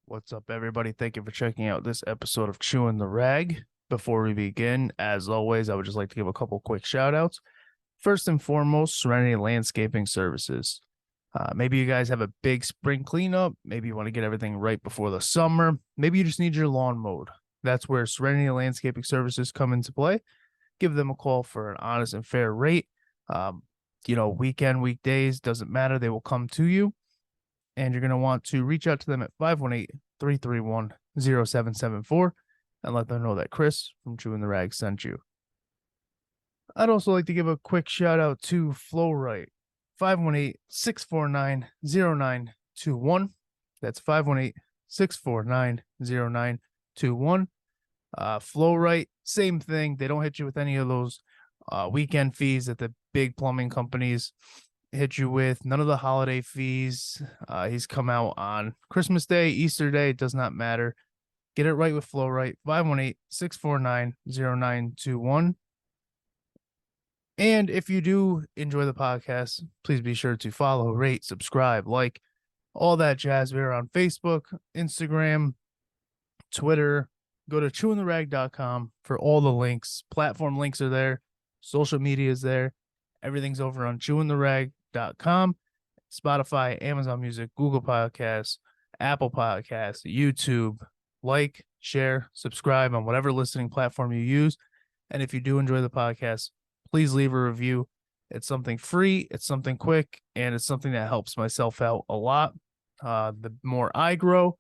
What's up, everybody? Thank you for checking out this episode of Chewin the Rag. Before we begin, as always, I would just like to give a couple quick shout outs. First and foremost, Serenity Landscaping Services. Maybe you guys have a big spring cleanup. Maybe you want to get everything right before the summer. Maybe you just need your lawn mowed. That's where Serenity Landscaping Services come into play. Give them a call for an honest and fair rate. Weekdays, doesn't matter. They will come to you. And you're going to want to reach out to them at 518-331-0774 and let them know that Chris from Chewin the Rag sent you. I'd also like to give a quick shout out to Rite, 518-649-0921. That's 518-649-0921. Rite, same thing. They don't hit you with any of those weekend fees that the big plumbing companies hit you with. None of the holiday fees. He's come out on Christmas Day, Easter Day. It does not matter. Get it right with Rite, 518-649-0921. And if you do enjoy the podcast, please be sure to follow, rate, subscribe, like, all that jazz. We're on Facebook, Instagram, Twitter. Go to ChewinTheRag.com for all the links. Platform links are there. Social media is there. Everything's over on ChewinTheRag.com, Spotify, Amazon Music, Google Podcasts, Apple Podcasts, YouTube. Like, share, subscribe on whatever listening platform you use. And if you do enjoy the podcast, please leave a review. It's something free, it's something quick, and it's something that helps myself out a lot. The more I grow,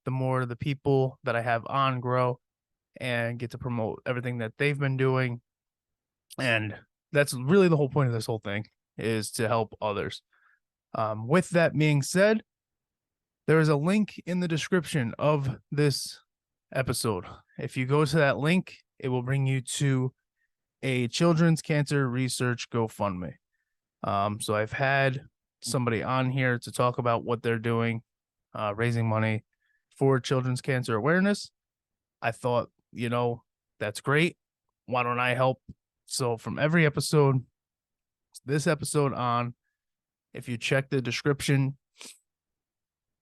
the more the people that I have on grow and get to promote everything that they've been doing. And that's really the whole point of this whole thing, is to help others. With that being said, there is a link in the description of this episode. If you go to that link, it will bring you to a children's cancer research GoFundMe. So I've had somebody on here to talk about what they're doing, raising money for children's cancer awareness. I thought, that's great. Why don't I help? So from every episode, this episode on, if you check the description,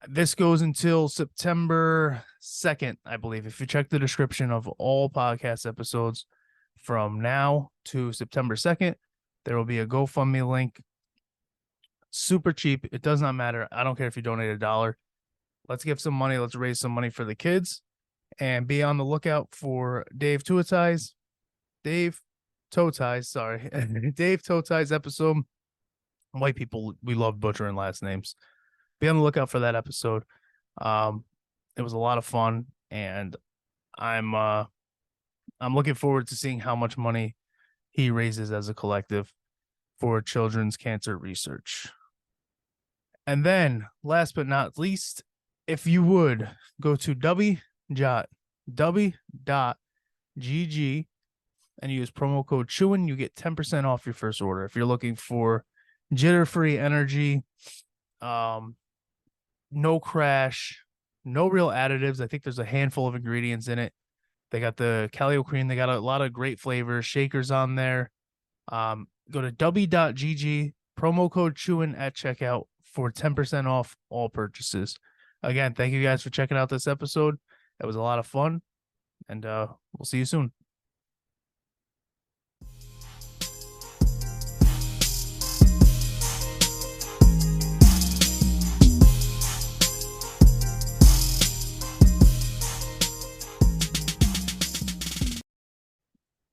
this goes until September 2nd, I believe. If you check the description of all podcast episodes from now to September 2nd, there will be a GoFundMe link. Super cheap. It does not matter. I don't care if you donate $1. Let's give some money. Let's raise some money for the kids. And be on the lookout for Dave Toutai, Dave Toutai's episode. White people, we love butchering last names. Be on the lookout for that episode. It was a lot of fun, and I'm looking forward to seeing how much money he raises as a collective for children's cancer research. And then, last but not least, if you would go to w.gg and use promo code Chewin, you get 10% off your first order. If you're looking for jitter-free energy, no crash, no real additives. I think there's a handful of ingredients in it. They got the Calio cream. They got a lot of great flavors, shakers on there. Go to w.gg, promo code Chewin at checkout for 10% off all purchases. Again, thank you guys for checking out this episode. It was a lot of fun, and we'll see you soon.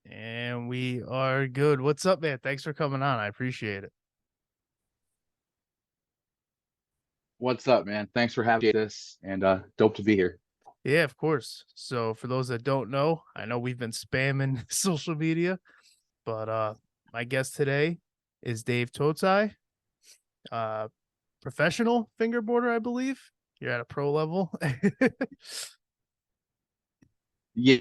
And we are good. What's up, man? Thanks for coming on. I appreciate it. What's up, man? Thanks for having this, and dope to be here. Yeah, of course. So for those that don't know, I know we've been spamming social media, but my guest today is Dave Toutai, professional fingerboarder, I believe. You're at a pro level. Yeah.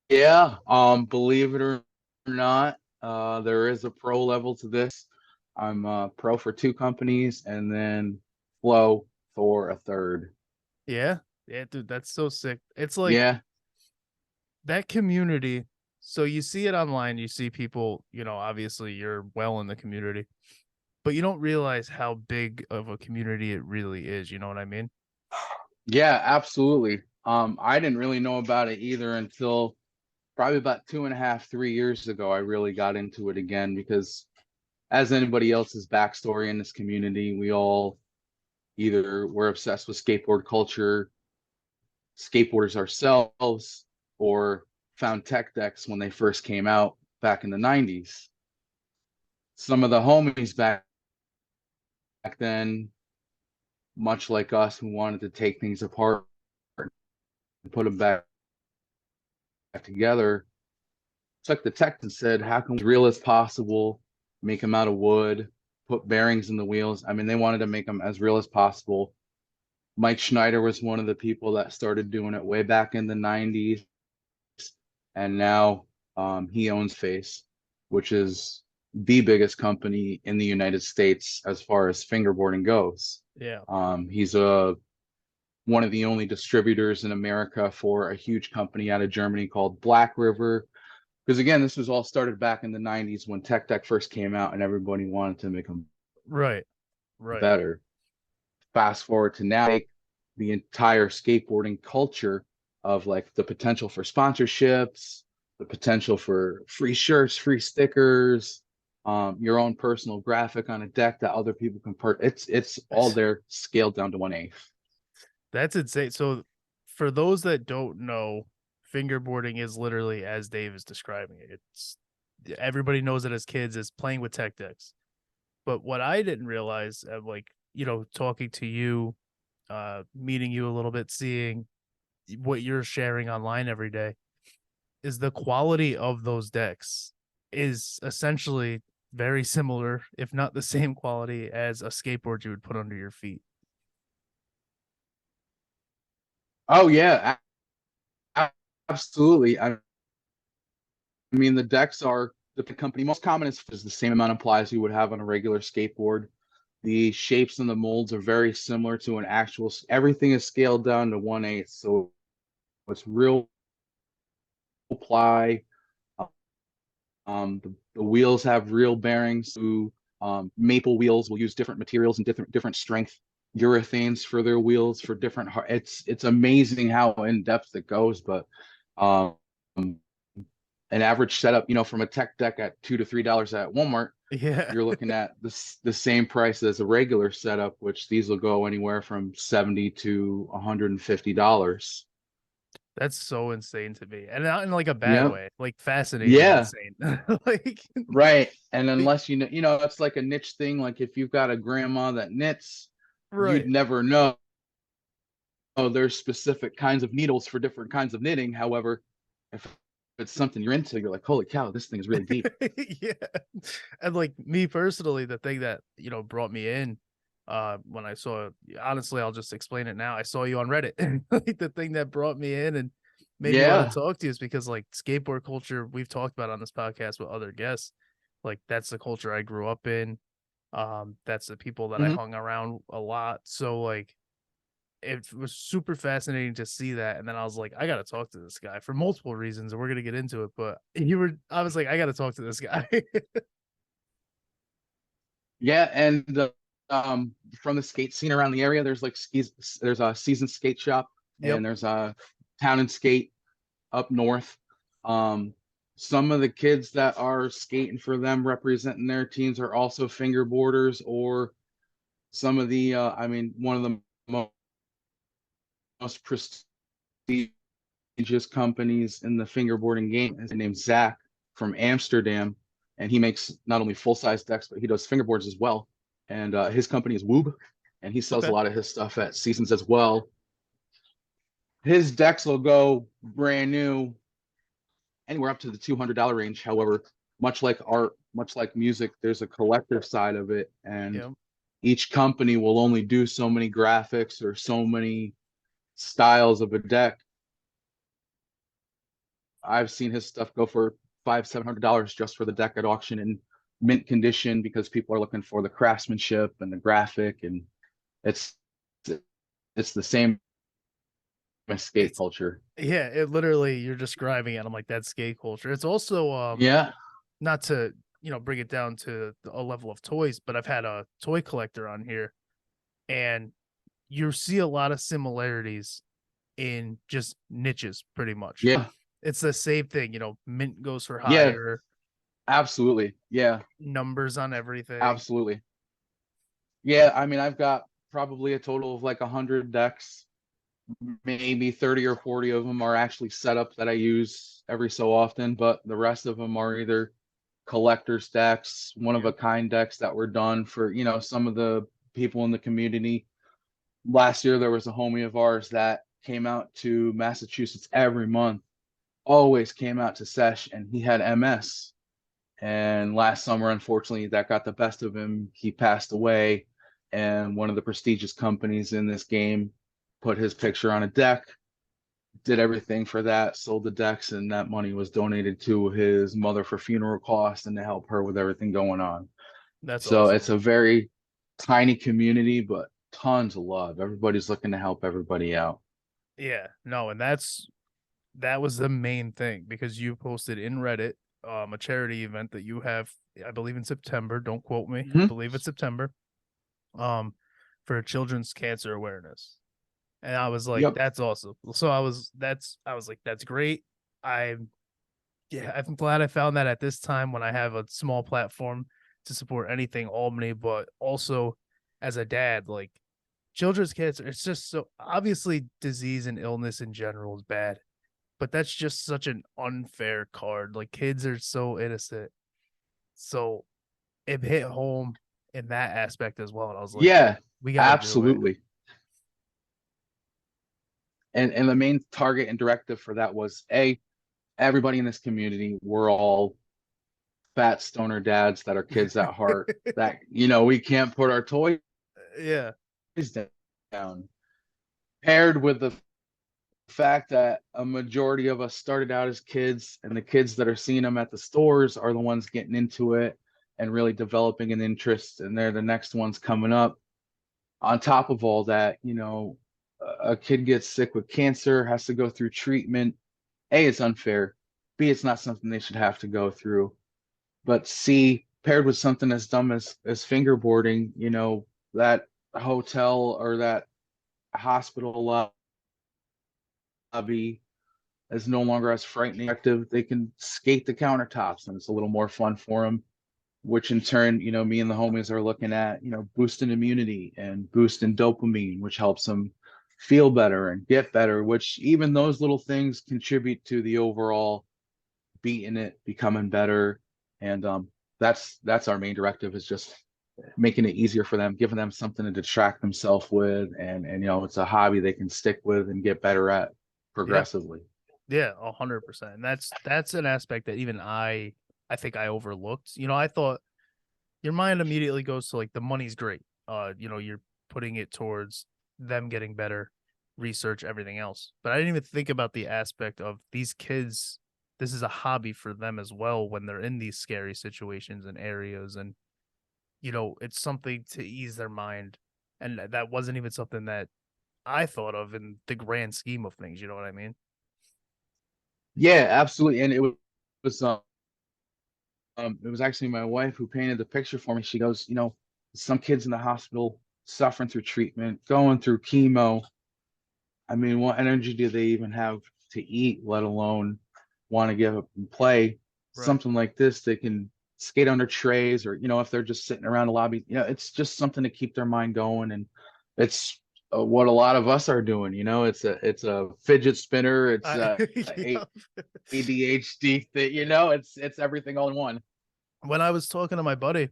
Believe it or not, there is a pro level to this. I'm pro for 2 companies, and then flow for a third. Yeah, dude, that's so sick. It's like that community. So you see it online, you see people, obviously you're well in the community, but you don't realize how big of a community it really is. You know what I mean? Yeah, absolutely. I didn't really know about it either until probably about 2.5, 3 years ago. I really got into it again because, as anybody else's backstory in this community, we all either were obsessed with skateboard culture, skateboarders ourselves, or found tech decks when they first came out back in the 90s. Some of the homies back then, much like us, who wanted to take things apart and put them back together, took the tech and said, how can we as real as possible, make them out of wood, put bearings in the wheels. I mean, they wanted to make them as real as possible. Mike Schneider was one of the people that started doing it way back in the 90s. And now he owns Face, which is the biggest company in the United States as far as fingerboarding goes. Yeah. He's one of the only distributors in America for a huge company out of Germany called Black River. Because again, this was all started back in the 90s when Tech Deck first came out and everybody wanted to make them Right. Right. better. Fast forward to now, the entire skateboarding culture of like the potential for sponsorships, the potential for free shirts, free stickers, your own personal graphic on a deck that other people can it's all there scaled down to 1/8. That's insane. So for those that don't know, fingerboarding is literally as Dave is describing it. It's everybody knows it as kids as playing with tech decks. But what I didn't realize, like, talking to you, meeting you a little bit, seeing what you're sharing online every day, is the quality of those decks is essentially very similar, if not the same quality as a skateboard you would put under your feet. Oh yeah, absolutely. I mean, the decks are the company most common is the same amount of plies you would have on a regular skateboard. The shapes and the molds are very similar to an actual. Everything is scaled down to 1/8, so it's real ply. The wheels have real bearings. Maple wheels will use different materials and different strength urethanes for their wheels for different. It's amazing how in depth it goes, but um, an average setup, from a tech deck at $2 to $3 at Walmart, Yeah. you're looking at the same price as a regular setup, which these will go anywhere from $70 to $150. That's so insane to me. And not in like a bad Yeah, way, like fascinating yeah, insane. Like right. And unless it's like a niche thing. Like if you've got a grandma that knits, you'd right. never know. Oh, there's specific kinds of needles for different kinds of knitting. However, if it's something you're into, you're like, holy cow, this thing is really deep. Yeah. And like me personally, the thing that, brought me in, when I saw, honestly, I'll just explain it now. I saw you on Reddit. Like the thing that brought me in and made me want Yeah. to talk to you is because like skateboard culture, we've talked about on this podcast with other guests. Like that's the culture I grew up in. That's the people that I Mhm. hung around a lot. So like it was super fascinating to see that. And then I was like, I gotta talk to this guy for multiple reasons, and we're gonna get into it. But I was like, I gotta talk to this guy. Yeah. And from the skate scene around the area, there's like skis, there's a season skate shop, Yep. and there's a town and skate up north. Um, some of the kids that are skating for them representing their teams are also fingerboarders, or some of the I mean, one of the most prestigious companies in the fingerboarding game is named Zach from Amsterdam, and he makes not only full size decks, but he does fingerboards as well. And his company is Woob, and he sells a Okay. lot of his stuff at Seasons as well. His decks will go brand new anywhere up to the $200 range. However, much like art, much like music, there's a collector side of it, and Yep. each company will only do so many graphics or so many styles of a deck. I've seen his stuff go for $500-700 just for the deck at auction in mint condition because people are looking for the craftsmanship and the graphic, and it's it's the same as skate It's culture. yeah, it literally you're describing it. I'm like, that's skate culture. It's also Yeah. not to, bring it down to a level of toys, but I've had a toy collector on here, and you see a lot of similarities in just niches, pretty much. Yeah. It's the same thing, mint goes for Yeah. higher, Absolutely. Yeah. numbers on everything. Absolutely. Yeah. I mean, I've got probably a total of like 100 decks. Maybe 30 or 40 of them are actually set up that I use every so often, but the rest of them are either collector's decks, one of a kind decks that were done for, some of the people in the community. Last year, there was a homie of ours that came out to Massachusetts every month, always came out to sesh, and he had MS. And last summer, unfortunately, that got the best of him. He passed away, and one of the prestigious companies in this game put his picture on a deck, did everything for that, sold the decks, and that money was donated to his mother for funeral costs and to help her with everything going on. That's So awesome. it's a very tiny community, but tons of love. Everybody's looking to help everybody out. Yeah, no, and that was the main thing, because you posted in Reddit a charity event that you have, I believe in September, don't quote me. I believe it's September. For children's cancer awareness. And I was like, Yep. that's awesome. So I was like, that's great. I'm glad I found that at this time when I have a small platform to support anything Albany, but also as a dad, like children's cancer, it's just so obviously disease and illness in general is bad, but that's just such an unfair card. Like kids are so innocent. So it hit home in that aspect as well. And I was like, Yeah, we got to do it. absolutely. And the main target and directive for that was everybody in this community, we're all fat stoner dads that are kids at heart, that we can't put our toys Yeah. down. Paired with the fact that a majority of us started out as kids, and the kids that are seeing them at the stores are the ones getting into it and really developing an interest, and they're the next ones coming up. On top of all that, a kid gets sick with cancer, has to go through treatment. A, it's unfair. B, it's not something they should have to go through. But C, paired with something as dumb as fingerboarding, that hotel or that hospital lobby is no longer as frightening active. They can skate the countertops, and it's a little more fun for them, which in turn, me and the homies are looking at, boosting immunity and boosting dopamine, which helps them feel better and get better, which even those little things contribute to the overall beating it, becoming better. And that's our main directive, is just making it easier for them, giving them something to distract themselves with, and it's a hobby they can stick with and get better at progressively. Yeah, 100%. And that's an aspect that even I think I overlooked. I thought your mind immediately goes to like the money's great. You're putting it towards them getting better, research, everything else. But I didn't even think about the aspect of these kids. This is a hobby for them as well when they're in these scary situations and areas, and it's something to ease their mind. And that wasn't even something that I thought of in the grand scheme of things. You know what I mean? Yeah, absolutely. And was it was actually my wife who painted the picture for me. She goes, some kids in the hospital suffering through treatment, going through chemo. I mean, what energy do they even have to eat, let alone want to get up and play? Right. Something like this, they can skate under trays, or if they're just sitting around a lobby, it's just something to keep their mind going. And it's what a lot of us are doing. It's a fidget spinner, it's Yeah. ADHD thing, it's everything all in one. When I was talking to my buddy,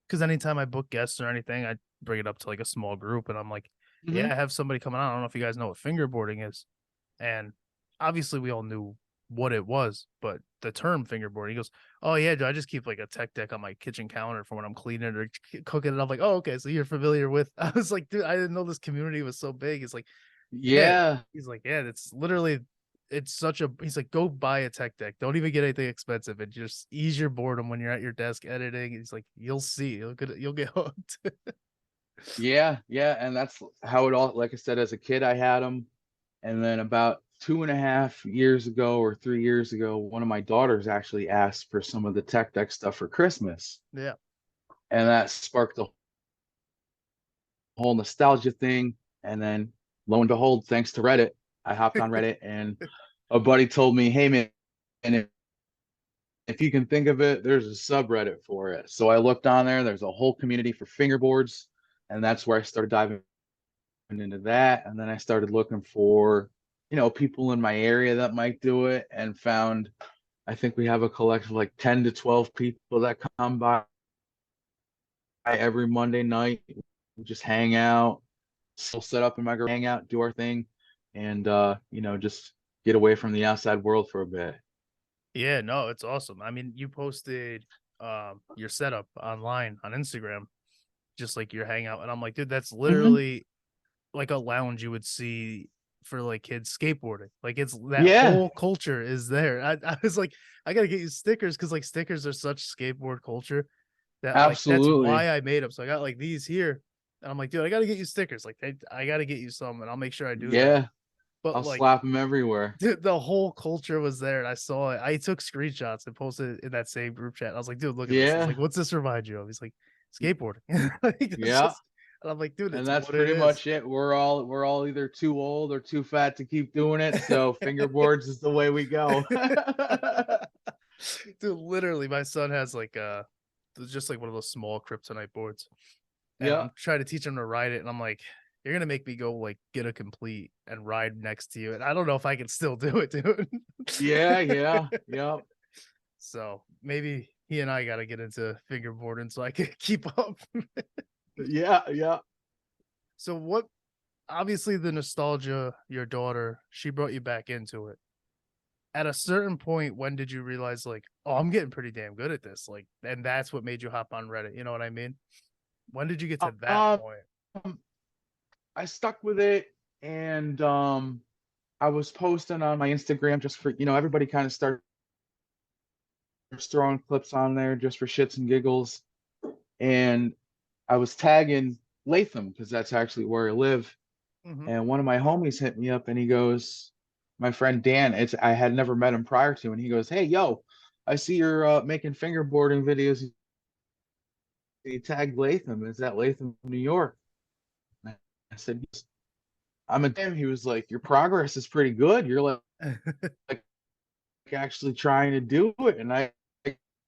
because anytime I book guests or anything, I bring it up to like a small group, and I'm like, yeah, I have somebody coming on. I don't know if you guys know what fingerboarding is. And obviously we all knew what it was, but the term fingerboarding, he goes, oh yeah, I just keep like a tech deck on my kitchen counter for when I'm cleaning or cooking. And I'm like, oh, okay, so you're familiar with. I was like, dude, I didn't know this community was so big. It's like, Yeah. He's like, yeah, it's literally, it's such a, he's like, go buy a tech deck. Don't even get anything expensive, and just ease your boredom when you're at your desk editing. He's like, you'll see, you'll get hooked. Yeah, and that's how it all, like I said, as a kid I had them. And then about 2.5 years ago or 3 years ago, one of my daughters actually asked for some of the tech deck stuff for Christmas. Yeah. And that sparked the whole nostalgia thing. And then lo and behold, thanks to Reddit, I hopped on Reddit and a buddy told me, hey man, and if you can think of it, there's a subreddit for it. So I looked on there, there's a whole community for fingerboards, and that's where I started diving into that. And then I started looking for, people in my area that might do it, and found, I think we have a collection of like 10 to 12 people that come by every Monday night. We just hang out, still set up in my garage, hang out, do our thing, and just get away from the outside world for a bit. Yeah, no, it's awesome. I mean, you posted your setup online on Instagram, just like your hangout, and I'm like, dude, that's Mhm. literally like a lounge you would see for like kids skateboarding. Like it's that Yeah, whole culture is there. I was like, I gotta get you stickers because like stickers are such skateboard culture that like that's absolutely. why I made them. So I got like these here, and I'm like, dude, I gotta get you stickers. Like I gotta get you some, and I'll make sure I do that. Yeah, But I'll like slap them everywhere. dude, the whole culture was there, and I saw it. I took screenshots and posted it in that same group chat. I was like, dude, look at this. I was Yeah, like, what's this remind you of? He's like, skateboarding. Like that's yeah. just, and I'm like, dude, And it's that's what it pretty is. much it. We're all either too old or too fat to keep doing it. So fingerboards is the way we go. Dude, literally, my son has like just like one of those small kryptonite boards, and Yeah, I'm trying to teach him to ride it, and I'm like, you're gonna make me go like get a complete and ride next to you, and I don't know if I can still do it, dude. yeah, yeah, yeah, So maybe he and I got to get into fingerboarding so I can keep up. yeah, yeah. So what? Obviously, the nostalgia, your daughter, she brought you back into it. At a certain point, when did you realize, like, oh, I'm getting pretty damn good at this? Like, and that's what made you hop on Reddit. You know what I mean? When did you get to that Um, point? I stuck with it, and I was posting on my Instagram just for, everybody kind of starts throwing clips on there just for shits and giggles, and I was tagging Latham because that's actually where I live. Hmm. And one of my homies hit me up and he goes, my friend Dan, I had never met him prior to, and he goes, hey, yo, I see you're making fingerboarding videos. He tagged Latham. Is that Latham, New York? I said, yes. I'm a damn. He was like, your progress is pretty good. You're like actually trying to do it. And I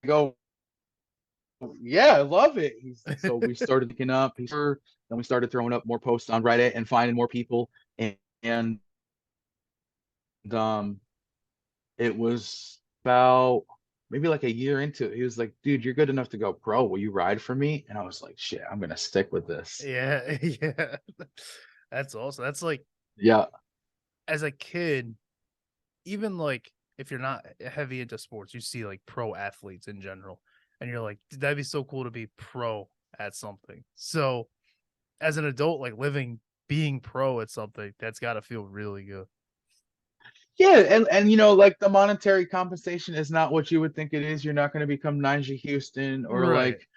go, yeah, I love it. So we started picking up. Then we started throwing up more posts on Reddit and finding more people. And um, it was about maybe like a year into it. He was like, dude, you're good enough to go pro. Will you ride for me? And I was like, shit, I'm gonna stick with this. Yeah, yeah. That's awesome. That's like Yeah. as a kid, even like if you're not heavy into sports, you see like pro athletes in general, and you're like, that'd be so cool to be pro at something. So as an adult, like being pro at something, that's got to feel really good. Yeah, and like the monetary compensation is not what you would think it is. You're not going to become Ninja Houston or Right. like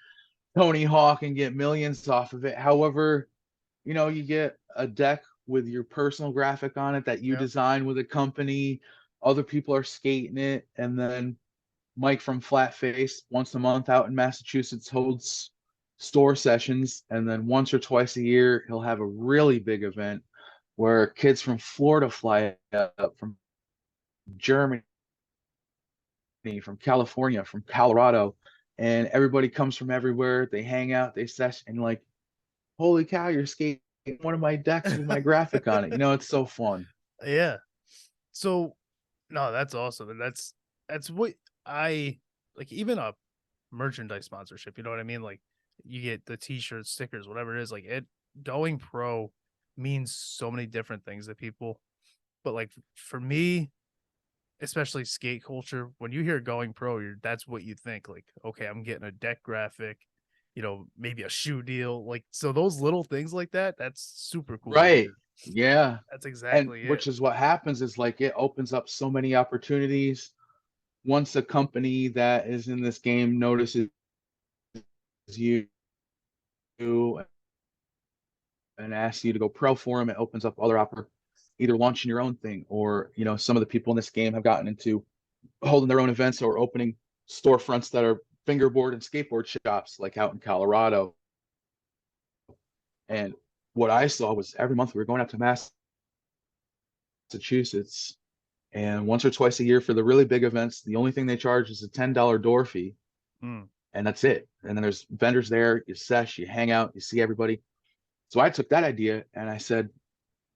Tony Hawk and get millions off of it. However, you get a deck with your personal graphic on it that you Yeah. design with a company. Other people are skating it, and then Mike from Flat Face once a month out in Massachusetts holds store sessions, and then once or twice a year he'll have a really big event where kids from Florida fly up, from Germany, from California, from Colorado, and everybody comes from everywhere. They hang out, they session, and like, holy cow, you're skating one of my decks with my graphic on it. It's so fun. Yeah. So no, that's awesome. And that's what I like, even a merchandise sponsorship, you know what I mean? Like you get the t-shirts, stickers, whatever it is, like it going pro means so many different things to people. But like for me, especially skate culture, when you hear going pro, that's what you think. Like, okay, I'm getting a deck graphic, maybe a shoe deal. Like, so those little things like that, that's super cool to Right. hear. Yeah. That's And exactly it. which is what happens is like it opens up so many opportunities once a company that is in this game notices you and asks you to go pro for them. It opens up other either launching your own thing, or some of the people in this game have gotten into holding their own events or opening storefronts that are fingerboard and skateboard shops, like out in Colorado. And what I saw was every month we were going out to Massachusetts, and once or twice a year for the really big events, the only thing they charge is a $10 door fee, Mm, and that's it. And then there's vendors there, you sesh, you hang out, you see everybody. So I took that idea and I said,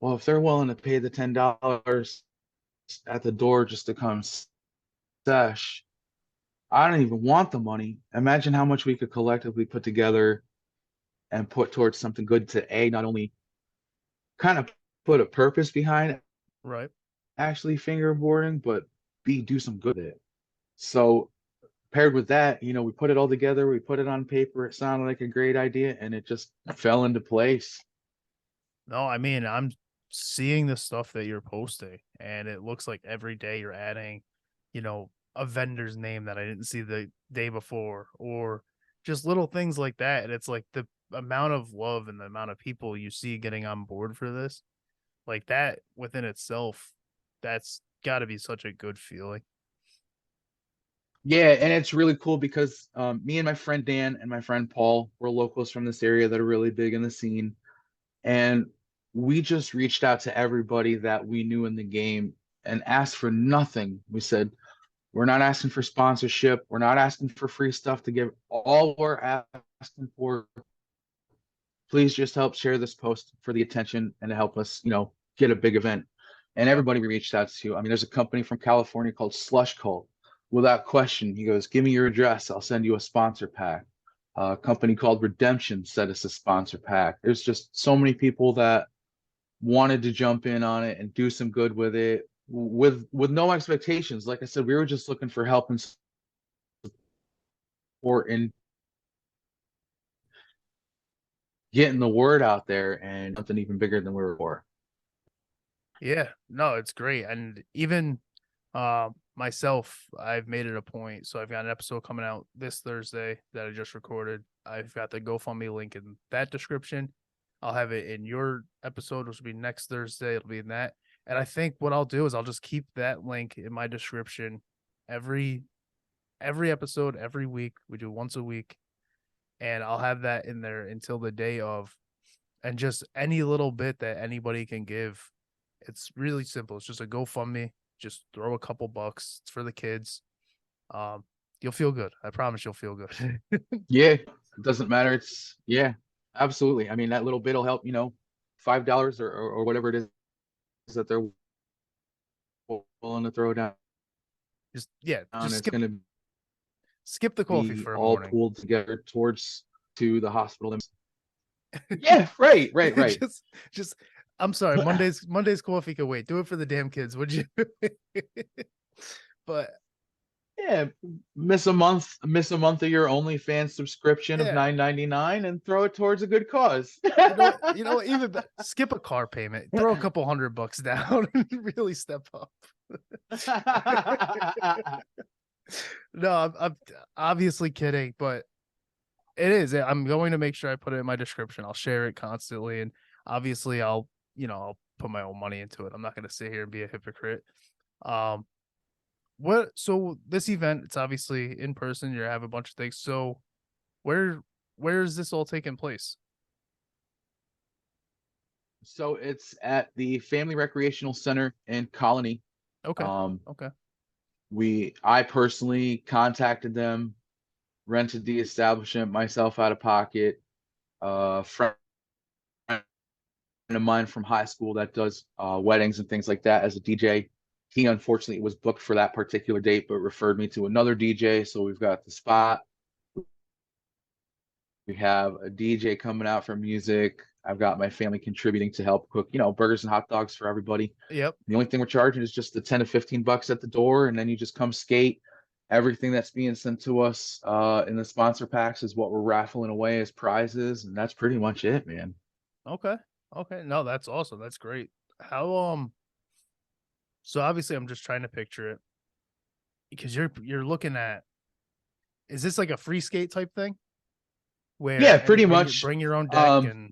well, if they're willing to pay the $10 at the door just to come sesh, I don't even want the money. Imagine how much we could collectively put together and put towards something good to not only kind of put a purpose behind right. actually fingerboarding, but do some good with it. So paired with that, we put it all together, we put it on paper, it sounded like a great idea, and it just fell into place. No, I mean, I'm seeing the stuff that you're posting, and it looks like every day you're adding, a vendor's name that I didn't see the day before, or just little things like that. And it's like the amount of love and the amount of people you see getting on board for this, like that within itself, that's got to be such a good feeling. Yeah, and it's really cool because me and my friend Dan and my friend Paul, we're locals from this area that are really big in the scene. And we just reached out to everybody that we knew in the game and asked for nothing. We said, we're not asking for sponsorship. We're not asking for free stuff to give. All we're asking for, please just help share this post for the attention and to help us, get a big event. And Yep. everybody we reached out to, I mean, there's a company from California called Slush Cult. Without question, he goes, give me your address. I'll send you a sponsor pack. A company called Redemption sent us a sponsor pack. There's just so many people that wanted to jump in on it and do some good with it with no expectations. Like I said, we were just looking for help and support and getting the word out there and something even bigger than we were for. Yeah, no, it's great. And even myself, I've made it a point. So I've got an episode coming out this Thursday that I just recorded. I've got the GoFundMe link in that description. I'll have it in your episode, which will be next Thursday. It'll be in that. And I think what I'll do is I'll just keep that link in my description every episode, every week. We do once a week. And I'll have that in there until the day of. And just any little bit that anybody can give. It's really simple. It's just a GoFundMe. Just throw a couple bucks. It's for the kids. You'll feel good. I promise you'll feel good. Yeah, it doesn't matter. Yeah, absolutely. I mean, that little bit will help, $5 or whatever it is that they're willing to throw down. Just yeah, just It's going to skip the coffee be for a all morning. pooled together towards to the hospital. Yeah, right. just I'm sorry, Monday's coffee can wait. Do it for the damn kids, would you? But yeah, miss a month of your OnlyFans subscription of yeah, $9.99 and throw it towards a good cause. even skip a car payment, throw a couple $100 down and really step up. No, I'm obviously kidding, but it is. I'm going to make sure I put it in my description. I'll share it constantly, and obviously I'll put my own money into it. I'm not going to sit here and be a hypocrite. So this event, it's obviously in person. You have a bunch of things. So where is this all taking place? So it's at the Family Recreational Center in Colony. Okay. Um, Okay. I personally contacted them, rented the establishment myself out of pocket. Friend of mine from high school that does weddings and things like that as a DJ. He unfortunately was booked for that particular date, but referred me to another DJ. So we've got the spot. We have a DJ coming out for music. I've got my family contributing to help cook, burgers and hot dogs for everybody. Yep. The only thing we're charging is just the 10 to 15 bucks at the door, and then you just come skate. Everything that's being sent to us in the sponsor packs is what we're raffling away as prizes, and that's pretty much it, man. Okay. Okay. No, that's awesome. That's great. How so obviously I'm just trying to picture it because you're looking at, is this like a free skate type thing? Where Yeah, pretty much. bring your own deck and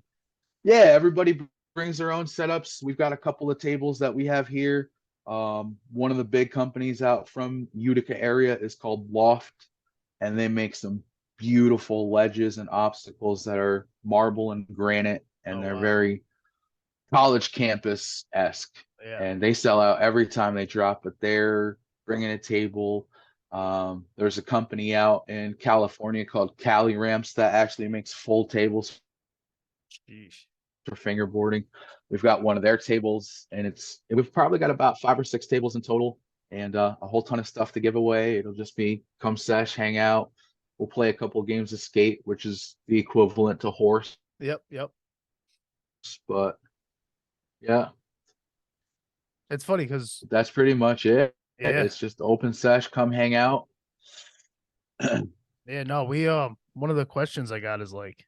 Yeah, everybody brings their own setups. We've got a couple of tables that we have here. One of the big companies out from Utica area is called Loft, and they make some beautiful ledges and obstacles that are marble and granite, and Oh they're wow. very college campus-esque, Yeah. and they sell out every time they drop, but they're bringing a table. There's a company out in California called Cali Ramps that actually makes full tables Sheesh. for fingerboarding. We've got one of their tables, and we've probably got about 5 or 6 tables in total, and a whole ton of stuff to give away. It'll just be come sesh, hang out. We'll play a couple of games of skate, which is the equivalent to horse, Yep. Yep. but yeah, It's funny because that's pretty much it. yeah, It's just open sesh, come hang out. yeah. No, we one of the questions I got is like,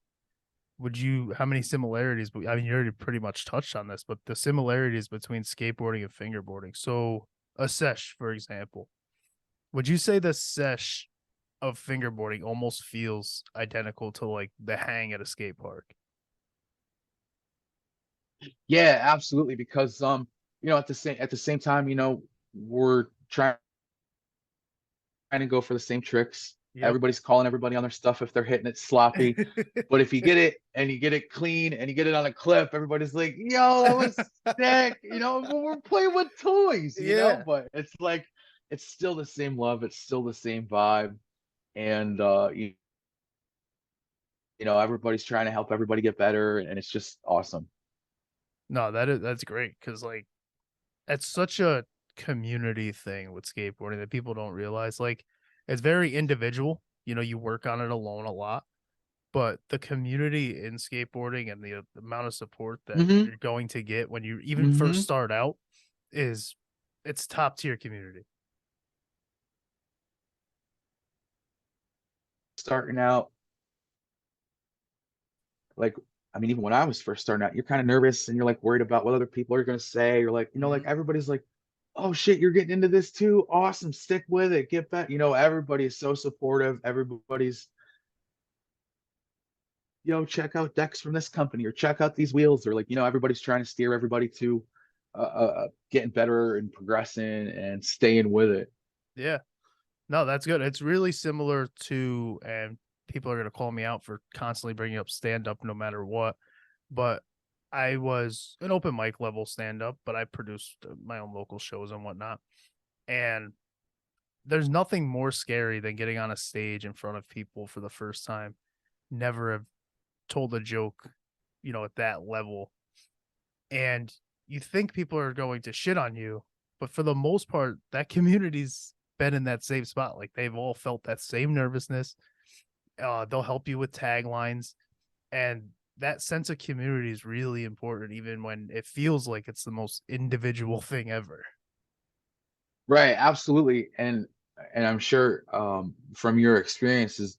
would you how many similarities? But I mean, you already pretty much touched on this, but the similarities between skateboarding and fingerboarding. So a sesh, for example, would you say the sesh of fingerboarding almost feels identical to like the hang at a skate park? Yeah, absolutely. Because at the same time, we're trying to go for the same tricks. Yep. Everybody's calling everybody on their stuff if they're hitting it sloppy. But if you get it and you get it clean and you get it on a clip, everybody's like, yo, that was sick. We're playing with toys. Yeah. But it's like, it's still the same love. It's still the same vibe. And, everybody's trying to help everybody get better. And it's just awesome. No, that's great because like it's such a community thing with skateboarding that people don't realize. Like it's very individual. You work on it alone a lot, but the community in skateboarding and the amount of support that Hmm. you're going to get when you even first Hmm. start out is it's top tier community. Starting out, like, I mean, even when I was first starting out, you're kind of nervous and you're like worried about what other people are going to say. You're like, like Mhm. everybody's like, oh shit, you're getting into this too. Awesome. Stick with it. Get back. Everybody is so supportive. Everybody's, check out decks from this company or check out these wheels. Or like, everybody's trying to steer everybody to getting better and progressing and staying with it. Yeah. No, that's good. It's really similar to, and people are going to call me out for constantly bringing up stand up no matter what, but I was an open mic level stand up, but I produced my own local shows and whatnot. And there's nothing more scary than getting on a stage in front of people for the first time, never have told a joke, at that level. And you think people are going to shit on you, but for the most part, that community's been in that same spot. Like they've all felt that same nervousness. They'll help you with taglines, and that sense of community is really important, even when it feels like it's the most individual thing ever. Right. Absolutely. And I'm sure from your experiences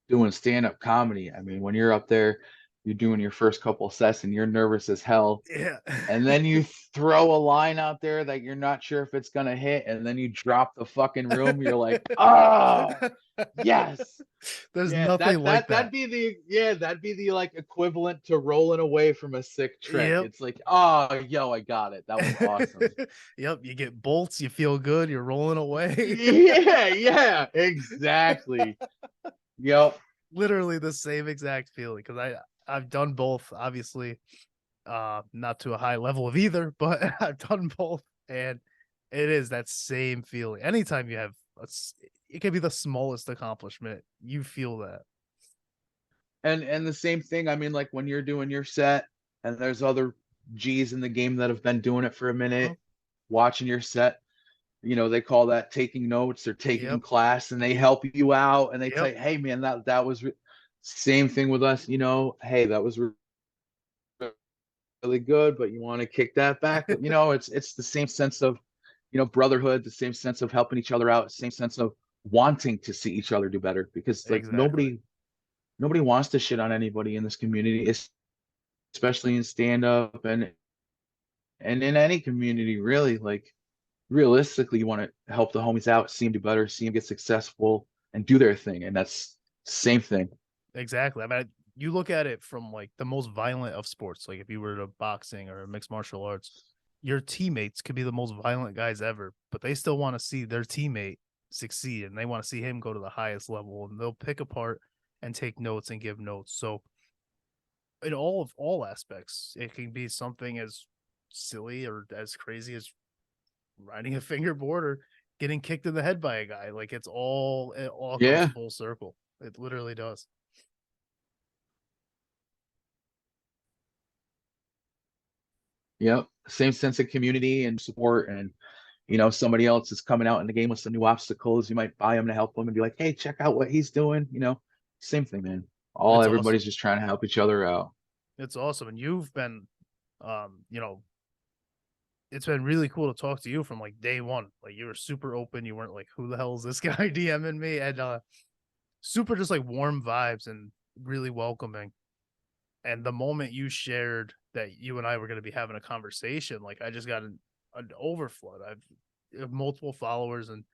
doing stand-up comedy, I mean, when you're up there, you're doing your first couple sets and you're nervous as hell, Yeah. and then you throw a line out there that you're not sure if it's gonna hit, and then you drop the fucking room, you're like, oh yes. There's Yeah, nothing that like that that. that'd be the like equivalent to rolling away from a sick trick. Yep. It's like, oh yo, I got it. That was awesome. Yep. You get bolts, you feel good, you're rolling away. Yeah, yeah, exactly. Yep. Literally the same exact feeling because I've done both, obviously, not to a high level of either, but I've done both, and it is that same feeling. Anytime you have it can be the smallest accomplishment, you feel that. And the same thing, I mean, like when you're doing your set and there's other G's in the game that have been doing it for a Mhm. minute, watching your set, they call that taking notes or taking Yep. class, and they help you out and they tell Yep. you, hey man, that was same thing with us, hey, that was really good, but you want to kick that back. But it's the same sense of, brotherhood, the same sense of helping each other out, same sense of wanting to see each other do better, because like Exactly. nobody wants to shit on anybody in this community, especially in stand up and in any community really. Like realistically, you want to help the homies out, see them do better, see them get successful and do their thing. And that's same thing. Exactly. I mean, you look at it from like the most violent of sports, like if you were to boxing or mixed martial arts, your teammates could be the most violent guys ever, but they still want to see their teammate succeed and they want to see him go to the highest level, and they'll pick apart and take notes and give notes. So in all aspects. It can be something as silly or as crazy as riding a fingerboard or getting kicked in the head by a guy. Like it all comes Yeah. full circle. It literally does. Yep. Same sense of community and support. And, somebody else is coming out in the game with some new obstacles. You might buy them to help them and be like, hey, check out what he's doing. Same thing, man. It's Everybody's awesome. just trying to help each other out. It's awesome. And you've been you know, it's been really cool to talk to you from like day one. Like you were super open. You weren't like, who the hell is this guy DMing me? And super just like warm vibes and really welcoming. And the moment you shared that you and I were going to be having a conversation, like I just got an overflow. I have multiple followers and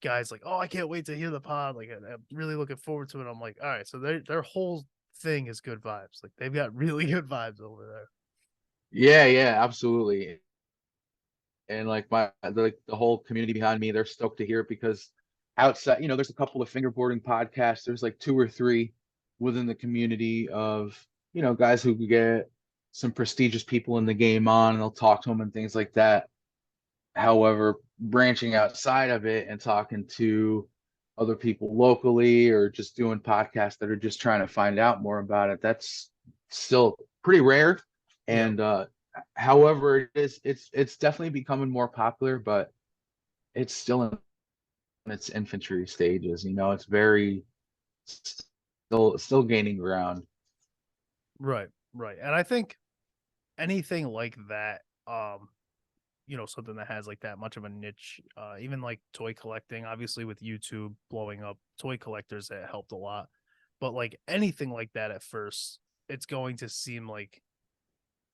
guys like, oh, I can't wait to hear the pod. Like I'm really looking forward to it. I'm like, all right, so their whole thing is good vibes. Like they've got really good vibes over there. Yeah, yeah, absolutely. And like the whole community behind me, they're stoked to hear it because outside, there's a couple of fingerboarding podcasts. There's like two or three within the community of, guys who could get some prestigious people in the game on and they'll talk to them and things like that. However, branching outside of it and talking to other people locally or just doing podcasts that are just trying to find out more about it, that's still pretty rare. Yeah. And however, it's definitely becoming more popular, but it's still in its infantry stages. It's very still gaining ground. Right. Right. And I think anything like that, something that has like that much of a niche, even like toy collecting, obviously with YouTube blowing up toy collectors, that helped a lot. But like anything like that at first, it's going to seem like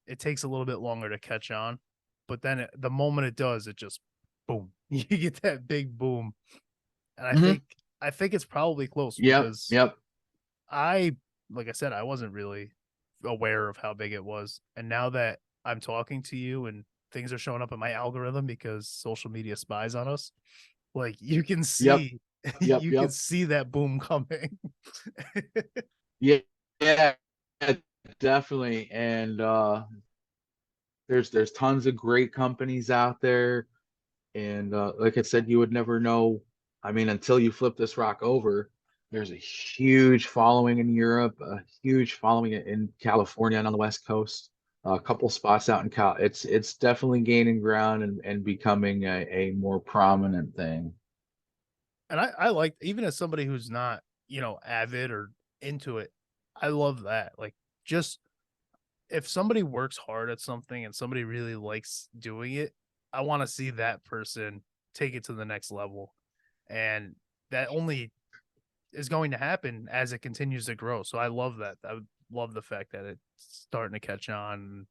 it takes a little bit longer to catch on. But then the moment it does, it just boom. You get that big boom. And Hmm. I think it's probably close Yep, because yep. like I said, I wasn't really aware of how big it was. And now that I'm talking to you and things are showing up in my algorithm because social media spies on us, like you can Yep, see yep, you can yep. see that boom coming. Yeah, yeah, definitely. And there's tons of great companies out there. And like I said, you would never know. I mean, until you flip this rock over, there's a huge following in Europe, a huge following in California and on the West Coast. A couple spots out in Cal. It's definitely gaining ground and becoming a more prominent thing. And I like, even as somebody who's not, avid or into it, I love that. Like just if somebody works hard at something and somebody really likes doing it, I want to see that person take it to the next level. And that only is going to happen as it continues to grow. So I love that. I love the fact that it's starting to catch on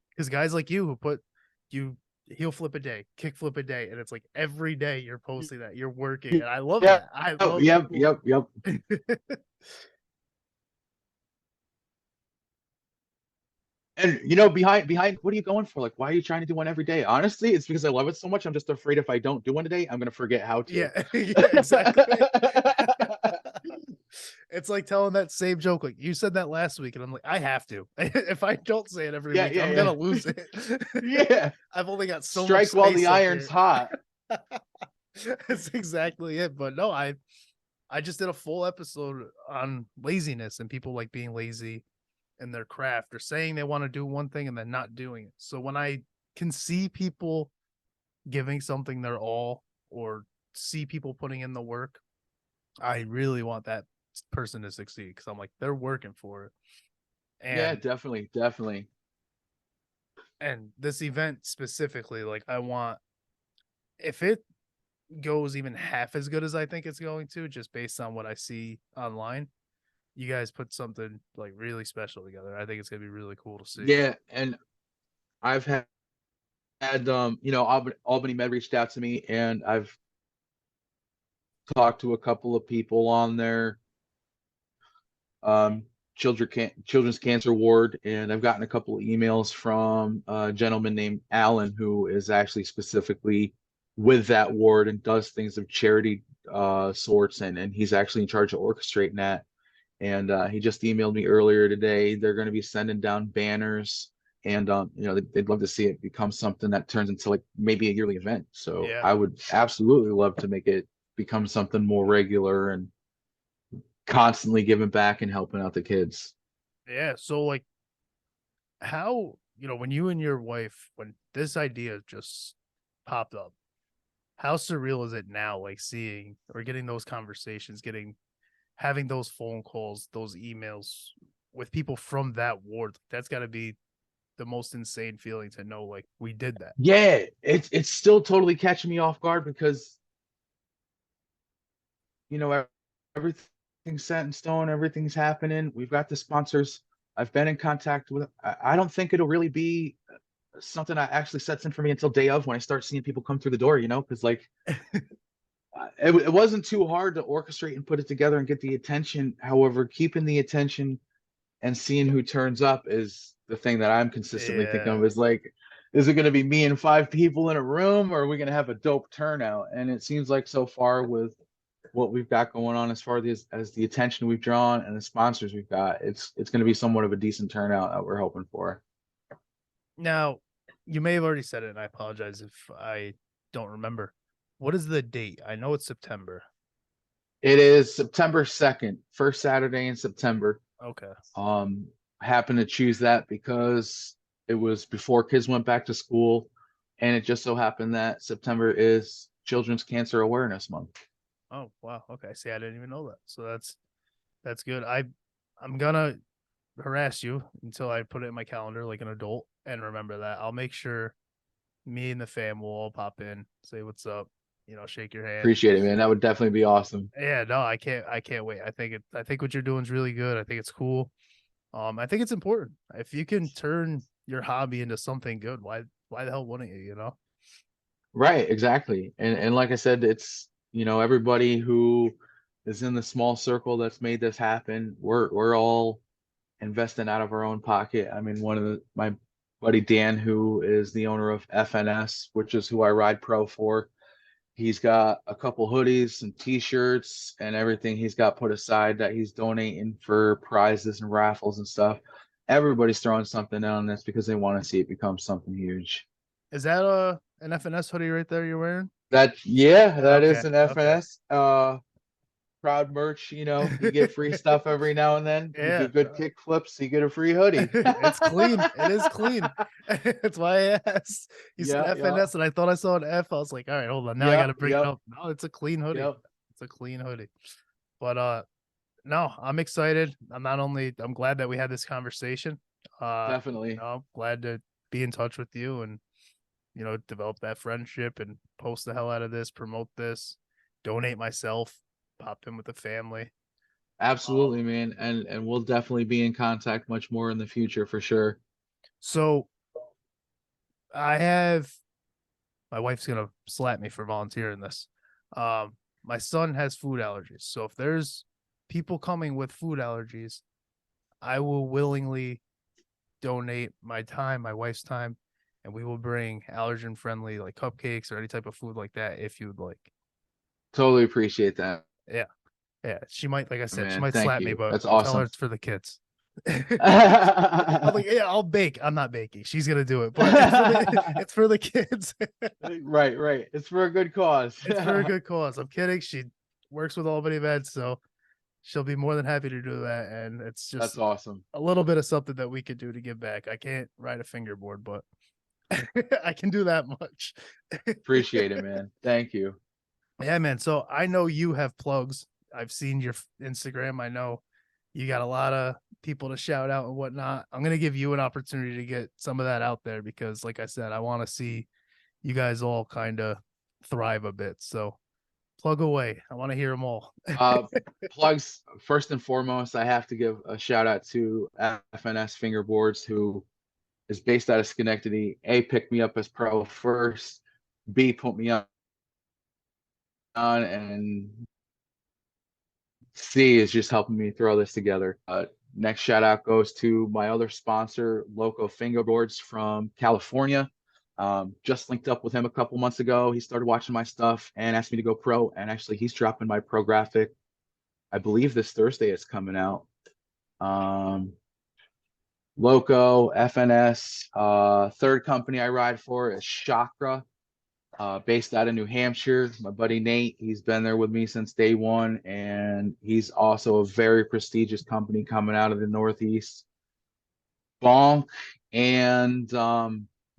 because guys like you who put you heel flip a day, kick flip a day, and it's like every day you're posting that you're working, and I love Yep, that. I love yep, people. yep, yep. And behind what are you going for? Like, why are you trying to do one every day? Honestly, it's because I love it so much. I'm just afraid if I don't do one today, I'm gonna forget how to. Yeah, yeah, exactly. It's like telling that same joke. Like you said that last week, and I'm like, I have to. If I don't say it every Yeah, week, I'm yeah, gonna lose yeah. it. Yeah. I've only got so much Strike while the space up iron's here. hot. That's exactly it. But no, I just did a full episode on laziness and people like being lazy in their craft or saying they want to do one thing and then not doing it. So when I can see people giving something their all or see people putting in the work, I really want that person to succeed because I'm like, they're working for it. Yeah, And definitely, definitely. this event specifically, like I want, if it goes even half as good as I think it's going to, just based on what I see online, you guys put something like really special together. I think it's gonna be really cool to see. Yeah, and I've had Albany Med reached out to me, and I've talked to a couple of people on there. Um, Children's Cancer Ward, and I've gotten a couple of emails from a gentleman named Alan who is actually specifically with that ward and does things of charity sorts, and he's actually in charge of orchestrating that. And he just emailed me earlier today. They're going to be sending down banners, and they'd love to see it become something that turns into like maybe a yearly event. So Yeah. I would absolutely love to make it become something more regular and constantly giving back and helping out the kids. Yeah. So like how, when you and your wife, when this idea just popped up, how surreal is it now, like seeing or getting those conversations, having those phone calls, those emails with people from that ward? That's got to be the most insane feeling to know, like, we did that. Yeah, it's still totally catching me off guard because everything's set in stone, everything's happening. We've got the sponsors. I've been in contact with. I don't think it'll really be something that actually sets in for me until day of when I start seeing people come through the door. Because like it wasn't too hard to orchestrate and put it together and get the attention. However, keeping the attention and seeing who turns up is the thing that I'm consistently thinking Yeah. of. Is like, is it going to be me and 5 people in a room, or are we going to have a dope turnout? And it seems like so far with what we've got going on as far as the attention we've drawn and the sponsors we've got, it's going to be somewhat of a decent turnout that we're hoping for. Now, you may have already said it, and I apologize if I don't remember. What is the date? I know it's September. It is September 2nd, first Saturday in September. Okay. Happened to choose that because it was before kids went back to school, and it just so happened that September is Children's Cancer Awareness Month. Oh, wow. Okay. See, I didn't even know that. So that's good. I'm gonna harass you until I put it in my calendar like an adult and remember that. I'll make sure me and the fam will all pop in, say what's up, shake your hand. Appreciate it, man. That would definitely be awesome. Yeah, no, I can't wait. I think what you're doing is really good. I think it's cool. I think it's important. If you can turn your hobby into something good, why the hell wouldn't you? Right, exactly. And like I said, it's everybody who is in the small circle that's made this happen. We're all investing out of our own pocket. I mean, my buddy Dan, who is the owner of FNS, which is who I ride pro for, he's got a couple hoodies and t-shirts and everything he's got put aside that he's donating for prizes and raffles and stuff. Everybody's throwing something on this because they want to see it become something huge. Is that an FNS hoodie right there you're wearing? That is Okay, an okay. FNS. Proud merch, you get free stuff every now and then. You Yeah, do good kick flips, you get a free hoodie. it's clean. It is clean. That's why I asked. You said Yeah, yeah, FNS, and I thought I saw an F. I was like, all right, hold on. Now I got yeah, to bring it yep, up. No, it's a clean hoodie. yep. It's a clean hoodie. But no, I'm excited. I'm glad that we had this conversation. Definitely. I'm glad to be in touch with you and develop that friendship and post the hell out of this, promote this, donate myself, pop in with the family. Absolutely, man. And we'll definitely be in contact much more in the future for sure. So I have my wife's gonna slap me for volunteering this. My son has food allergies, so if there's people coming with food allergies, I will willingly donate my time, my wife's time, and we will bring allergen friendly like cupcakes or any type of food like that if you'd like. Totally appreciate that, Yeah. Yeah. She might, like I said, she man. might Thank slap me, you. but That's I'll tell her awesome. it's for the kids. I'm like, yeah, I'll bake. I'm not baking. She's gonna do it, but it's for the kids. Right, right. It's for a good cause. It's for a good cause. I'm kidding. She works with Albany events, so she'll be more than happy to do that. And it's That's just awesome. a little bit of something that we could do to give back. I can't ride a fingerboard, but I can do that much. Appreciate it, man. Thank you. Yeah, man. So I know you have plugs. I've seen your Instagram. I know you got a lot of people to shout out and whatnot. I'm gonna give you an opportunity to get some of that out there because, like I said, I want to see you guys all kind of thrive a bit. So plug away. I want to hear them all. Uh, Plugs, first and foremost, I have to give a shout out to FNS Fingerboards, who is based out of Schenectady. A, picked me up as pro first. B, put me on, and C is just helping me throw this together. Next shout out goes to my other sponsor, Loco Fingerboards from California. Just linked up with him a couple months ago. He started watching my stuff and asked me to go pro. And actually, he's dropping my pro graphic I believe this Thursday it's coming out. Loco, FNS. Third company I ride for is Chakra, based out of New Hampshire. My buddy Nate, he's been there with me since day one, and he's also a very prestigious company coming out of the Northeast. Bonk and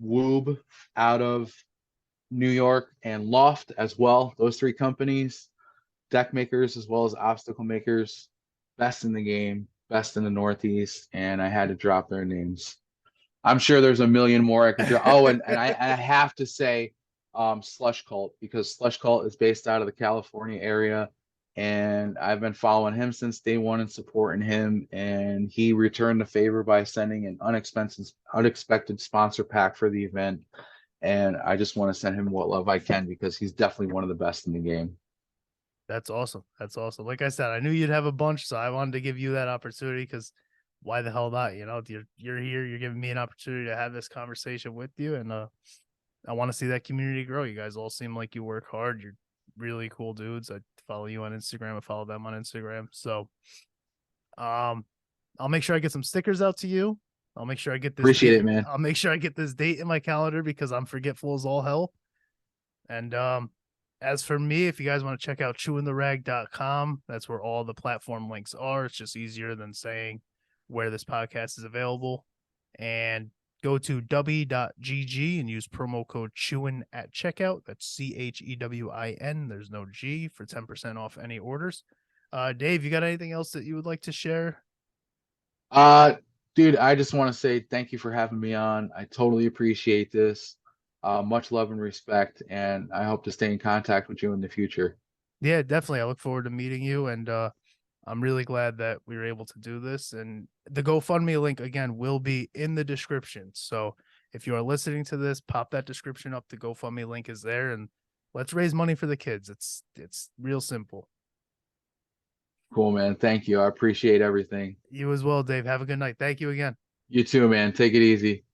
Woob out of New York, and Loft as well. Those three companies, deck makers as well as obstacle makers, best in the game, best in the Northeast, and I had to drop their names. I'm sure there's a million more I could drop. Oh, and I have to say Slush Cult, because Slush Cult is based out of the California area, and I've been following him since day one and supporting him, and he returned the favor by sending an unexpected sponsor pack for the event, and I just want to send him what love I can because he's definitely one of the best in the game. That's awesome. That's awesome. Like I said, I knew you'd have a bunch, so I wanted to give you that opportunity because why the hell not? You know, you're here, you're giving me an opportunity to have this conversation with you, and I want to see that community grow. You guys all seem like you work hard. You're really cool dudes. I follow you on Instagram. I follow them on Instagram. So, I'll make sure I get some stickers out to you. I'll make sure I get this. Appreciate date. it, man. I'll make sure I get this date in my calendar because I'm forgetful as all hell. And as for me, if you guys want to check out ChewinTheRag.com, that's where all the platform links are. It's just easier than saying where this podcast is available. And go to w.gg and use promo code Chewin at checkout. That's CHEWIN. There's no G for 10% off any orders. Dave, you got anything else that you would like to share? Dude, I just want to say thank you for having me on. I totally appreciate this. Much love and respect, and I hope to stay in contact with you in the future. Yeah, definitely. I look forward to meeting you, and I'm really glad that we were able to do this. And the GoFundMe link again will be in the description. So if you are listening to this, pop that description up. The GoFundMe link is there, and let's raise money for the kids. It's real simple. Cool, man. Thank you. I appreciate everything. You as well, Dave. Have a good night. Thank you again. You too, man. Take it easy.